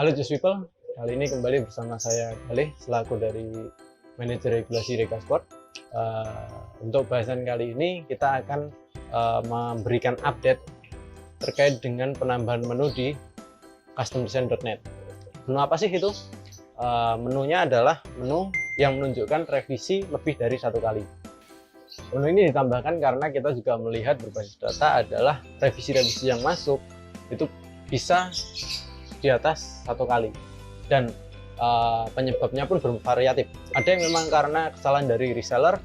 Halo Just People, kali ini kembali bersama saya Galih selaku dari Manajer Regulasi Regasport. Untuk bahasan kali ini kita akan memberikan update terkait dengan penambahan menu di customdesign.net. Menu apa sih itu? Menunya adalah menu yang menunjukkan revisi lebih dari satu kali. Menu ini ditambahkan karena kita juga melihat berbasis data adalah revisi-revisi yang masuk itu bisa di atas satu kali, dan penyebabnya pun bervariatif. Ada yang memang karena kesalahan dari reseller,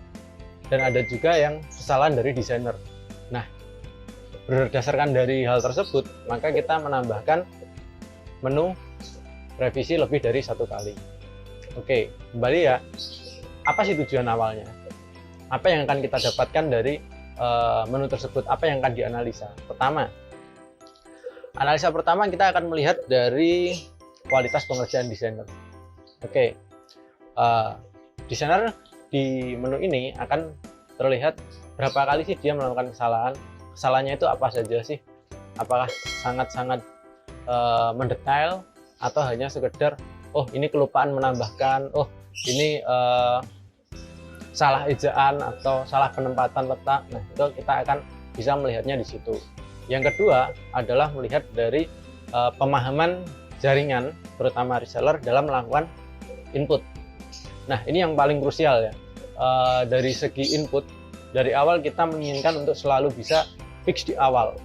dan ada juga yang kesalahan dari desainer. Nah, berdasarkan dari hal tersebut, maka kita menambahkan menu revisi lebih dari satu kali. Oke, kembali ya. Apa sih tujuan awalnya? Apa yang akan kita dapatkan dari menu tersebut? Apa yang akan dianalisa? Analisa pertama kita akan melihat dari kualitas pengerjaan desainer. Oke, desainer di menu ini akan terlihat berapa kali sih dia melakukan kesalahan. Kesalahannya itu apa saja sih? Apakah sangat-sangat mendetail atau hanya sekedar oh ini kelupaan menambahkan, oh ini salah ejaan atau salah penempatan letak. Nah, itu kita akan bisa melihatnya di situ. Yang kedua adalah melihat dari pemahaman jaringan, terutama reseller dalam melakukan input. Nah, ini yang paling krusial ya. Dari segi input, dari awal kita menginginkan untuk selalu bisa fix di awal.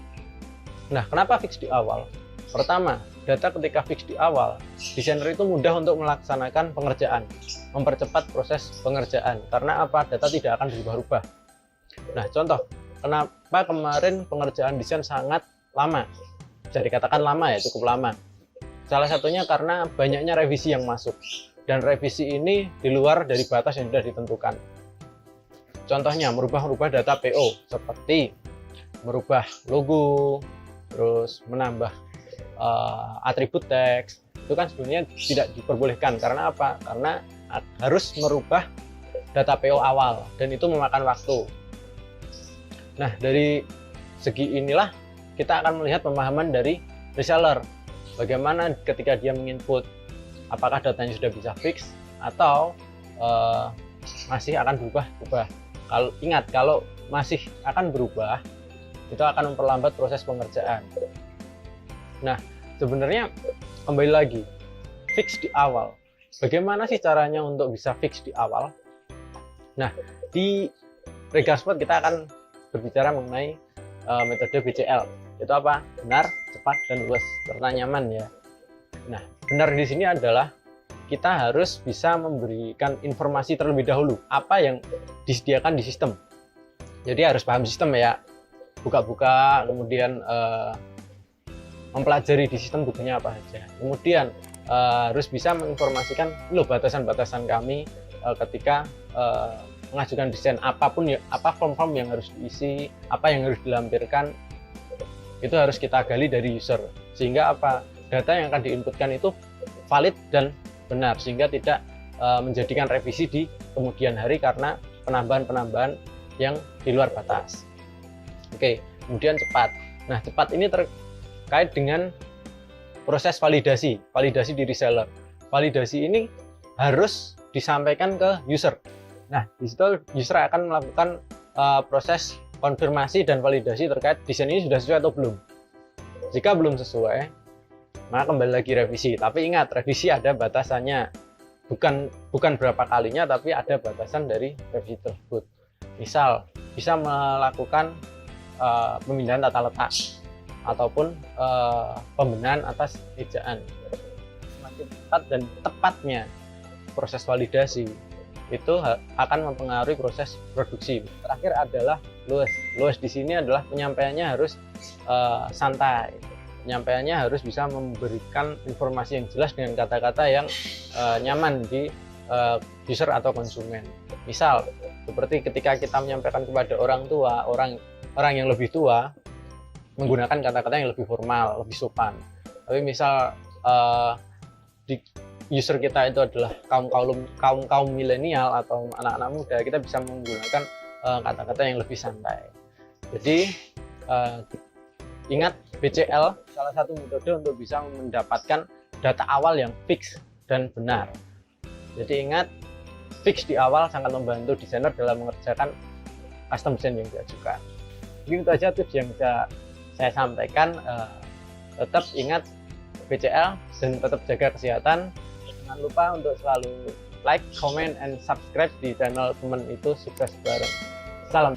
Nah, kenapa fix di awal? Pertama, data ketika fix di awal, desainer itu mudah untuk melaksanakan pengerjaan, mempercepat proses pengerjaan. Karena apa? Data tidak akan berubah-ubah. Nah, contoh, kenapa kemarin pengerjaan desain sangat lama? Bisa dikatakan lama ya, cukup lama. Salah satunya karena banyaknya revisi yang masuk. Dan revisi ini di luar dari batas yang sudah ditentukan. Contohnya, merubah-rubah data PO, seperti merubah logo, terus menambah atribut teks. Itu kan sebenarnya tidak diperbolehkan. Karena apa? Karena harus merubah data PO awal, dan itu memakan waktu. Nah, dari segi inilah kita akan melihat pemahaman dari reseller. Bagaimana ketika dia menginput, apakah datanya sudah bisa fix atau masih akan berubah-ubah. Kalau ingat, kalau masih akan berubah, itu akan memperlambat proses pengerjaan. Nah, sebenarnya kembali lagi, fix di awal. Bagaimana sih caranya untuk bisa fix di awal? Nah, di Regasport kita akan berbicara mengenai metode BCL. Itu apa? Benar, cepat, dan luas serta nyaman ya. Nah, benar di sini adalah kita harus bisa memberikan informasi terlebih dahulu apa yang disediakan di sistem. Jadi harus paham sistem ya. Buka-buka, kemudian mempelajari di sistem butuhnya apa saja. Kemudian harus bisa menginformasikan loh batasan-batasan kami ketika mengajukan desain, apapun ya, apa form-form yang harus diisi, apa yang harus dilampirkan, itu harus kita gali dari user, sehingga apa data yang akan diinputkan itu valid dan benar, sehingga tidak menjadikan revisi di kemudian hari karena penambahan-penambahan yang di luar batas. Oke, kemudian cepat. Nah, cepat ini terkait dengan proses validasi di reseller. Validasi ini harus disampaikan ke user. Nah, di situ user akan melakukan proses konfirmasi dan validasi terkait desain ini sudah sesuai atau belum. Jika belum sesuai, maka kembali lagi revisi. Tapi ingat, revisi ada batasannya. Bukan berapa kalinya, tapi ada batasan dari revisi tersebut. Misal, bisa melakukan pemindahan tata letak ataupun pembenahan atas ejaan. Semakin cepat dan tepatnya proses validasi itu akan mempengaruhi proses produksi. Terakhir adalah luas. Luas di sini adalah penyampaiannya harus santai. Penyampaiannya harus bisa memberikan informasi yang jelas dengan kata-kata yang nyaman di user atau konsumen. Misal, seperti ketika kita menyampaikan kepada orang tua, orang yang lebih tua, menggunakan kata-kata yang lebih formal, lebih sopan. Tapi misal di user kita itu adalah kaum milenial atau anak-anak muda, kita bisa menggunakan kata-kata yang lebih santai. Jadi ingat, BCL salah satu metode untuk bisa mendapatkan data awal yang fix dan benar. Jadi ingat, fix di awal sangat membantu desainer dalam mengerjakan custom design yang diajukan. Mungkin itu aja tips yang bisa saya sampaikan. Tetap ingat BCL dan tetap jaga kesehatan. Jangan lupa untuk selalu like, comment, and subscribe di channel Temen Itu Sukses Bareng. Salam.